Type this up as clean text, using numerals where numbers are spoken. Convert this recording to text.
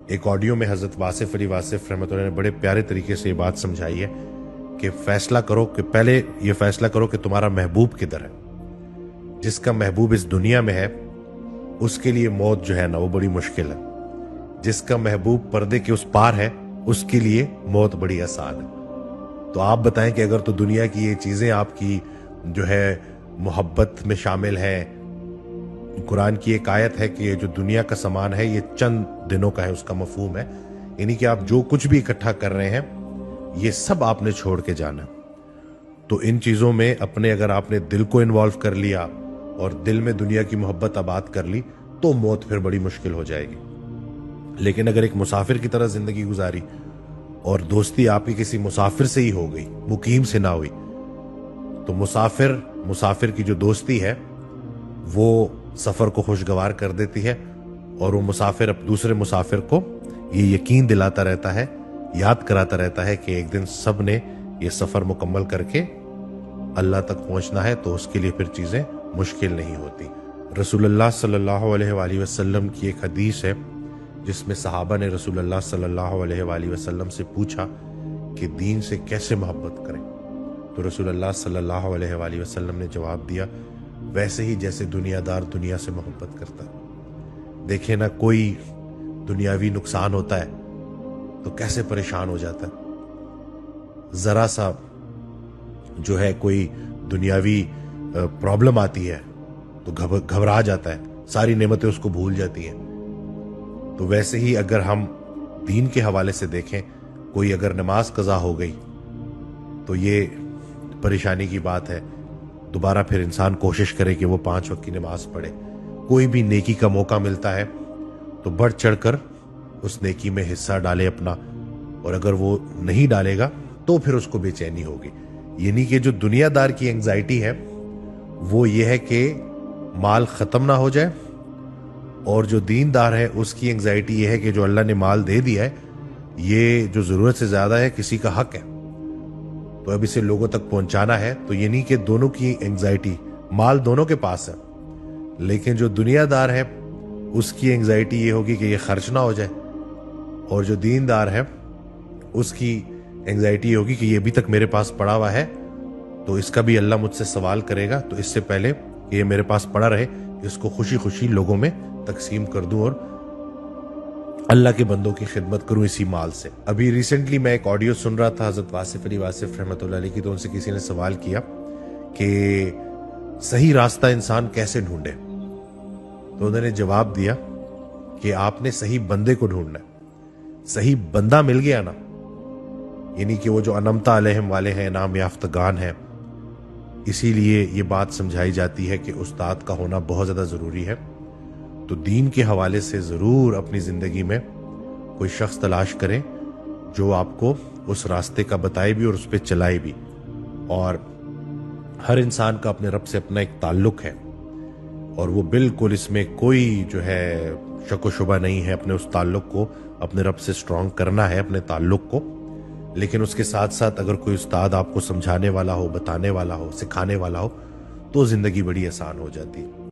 ایک آڈیو میں حضرت واصف علی واصف رحمۃ اللہ نے بڑے پیارے طریقے سے یہ بات سمجھائی ہے کہ فیصلہ کرو کہ پہلے یہ فیصلہ کرو کہ تمہارا محبوب کدھر ہے. جس کا محبوب اس دنیا میں ہے اس کے لیے موت جو ہے نا وہ بڑی مشکل ہے. جس کا محبوب پردے کے اس پار ہے اس کے لیے موت بڑی آسان ہے. تو آپ بتائیں کہ اگر تو دنیا کی یہ چیزیں آپ کی جو ہے محبت میں شامل ہیں. قرآن کی ایک آیت ہے کہ یہ جو دنیا کا سامان ہے یہ چند دنوں کا ہے، اس کا مفہوم ہے یعنی کہ آپ جو کچھ بھی اکٹھا کر رہے ہیں یہ سب آپ نے چھوڑ کے جانا. تو ان چیزوں میں اپنے اگر آپ نے دل کو انوالو کر لیا اور دل میں دنیا کی محبت آباد کر لی تو موت پھر بڑی مشکل ہو جائے گی. لیکن اگر ایک مسافر کی طرح زندگی گزاری اور دوستی آپ کی کسی مسافر سے ہی ہو گئی، مقیم سے نہ ہوئی، تو مسافر کی جو دوستی ہے وہ سفر کو خوشگوار کر دیتی ہے اور وہ مسافر دوسرے مسافر کو یہ یقین دلاتا رہتا ہے، یاد کراتا رہتا ہے کہ ایک دن سب نے یہ سفر مکمل کر کے اللہ تک پہنچنا ہے، تو اس کے لیے پھر چیزیں مشکل نہیں ہوتی. رسول اللہ صلی اللہ علیہ وآلہ وسلم کی ایک حدیث ہے جس میں صحابہ نے رسول اللہ صلی اللہ علیہ وآلہ وسلم سے پوچھا کہ دین سے کیسے محبت کریں. تو رسول اللہ صلی اللہ علیہ وآلہ وسلم نے جواب دیا، ویسے ہی جیسے دنیا دار دنیا سے محبت کرتا ہے. دیکھیں نا، کوئی دنیاوی نقصان ہوتا ہے تو کیسے پریشان ہو جاتا ہے. ذرا سا جو ہے کوئی دنیاوی پرابلم آتی ہے تو گھبرا جاتا ہے، ساری نعمتیں اس کو بھول جاتی ہیں. تو ویسے ہی اگر ہم دین کے حوالے سے دیکھیں، کوئی اگر نماز قضا ہو گئی تو یہ پریشانی کی بات ہے. دوبارہ پھر انسان کوشش کرے کہ وہ 5 وقت کی نماز پڑھے. کوئی بھی نیکی کا موقع ملتا ہے تو بڑھ چڑھ کر اس نیکی میں حصہ ڈالے اپنا، اور اگر وہ نہیں ڈالے گا تو پھر اس کو بے چینی ہوگی. یعنی کہ جو دنیا دار کی انگزائٹی ہے وہ یہ ہے کہ مال ختم نہ ہو جائے، اور جو دیندار ہے اس کی انگزائٹی یہ ہے کہ جو اللہ نے مال دے دیا ہے یہ جو ضرورت سے زیادہ ہے کسی کا حق ہے تو اب اسے لوگوں تک پہنچانا ہے. تو یہ نہیں کہ دونوں کی انگزائٹی، مال دونوں کے پاس ہے، لیکن جو دنیا دار ہے اس کی انگزائٹی یہ ہوگی کہ یہ خرچ نہ ہو جائے، اور جو دیندار ہے اس کی انگزائٹی یہ ہوگی کہ یہ ابھی تک میرے پاس پڑا ہوا ہے تو اس کا بھی اللہ مجھ سے سوال کرے گا، تو اس سے پہلے کہ یہ میرے پاس پڑا رہے اس کو خوشی خوشی لوگوں میں تقسیم کر دوں اور اللہ کے بندوں کی خدمت کروں اسی مال سے. ابھی ریسنٹلی میں ایک آڈیو سن رہا تھا حضرت واصف علی واصف رحمۃ اللہ علیہ کی، تو ان سے کسی نے سوال کیا کہ صحیح راستہ انسان کیسے ڈھونڈے. تو انہوں نے جواب دیا کہ آپ نے صحیح بندے کو ڈھونڈنا ہے. صحیح بندہ مل گیا نا، یعنی کہ وہ جو انمتا علیہم والے ہیں، نام یافتگان ہیں. اسی لیے یہ بات سمجھائی جاتی ہے کہ استاد کا ہونا بہت زیادہ ضروری ہے. تو دین کے حوالے سے ضرور اپنی زندگی میں کوئی شخص تلاش کریں جو آپ کو اس راستے کا بتائے بھی اور اس پہ چلائے بھی. اور ہر انسان کا اپنے رب سے اپنا ایک تعلق ہے، اور وہ بالکل اس میں کوئی جو ہے شک و شبہ نہیں ہے. اپنے اس تعلق کو اپنے رب سے سٹرونگ کرنا ہے، اپنے تعلق کو. لیکن اس کے ساتھ ساتھ اگر کوئی استاد آپ کو سمجھانے والا ہو، بتانے والا ہو، سکھانے والا ہو تو زندگی بڑی آسان ہو جاتی ہے.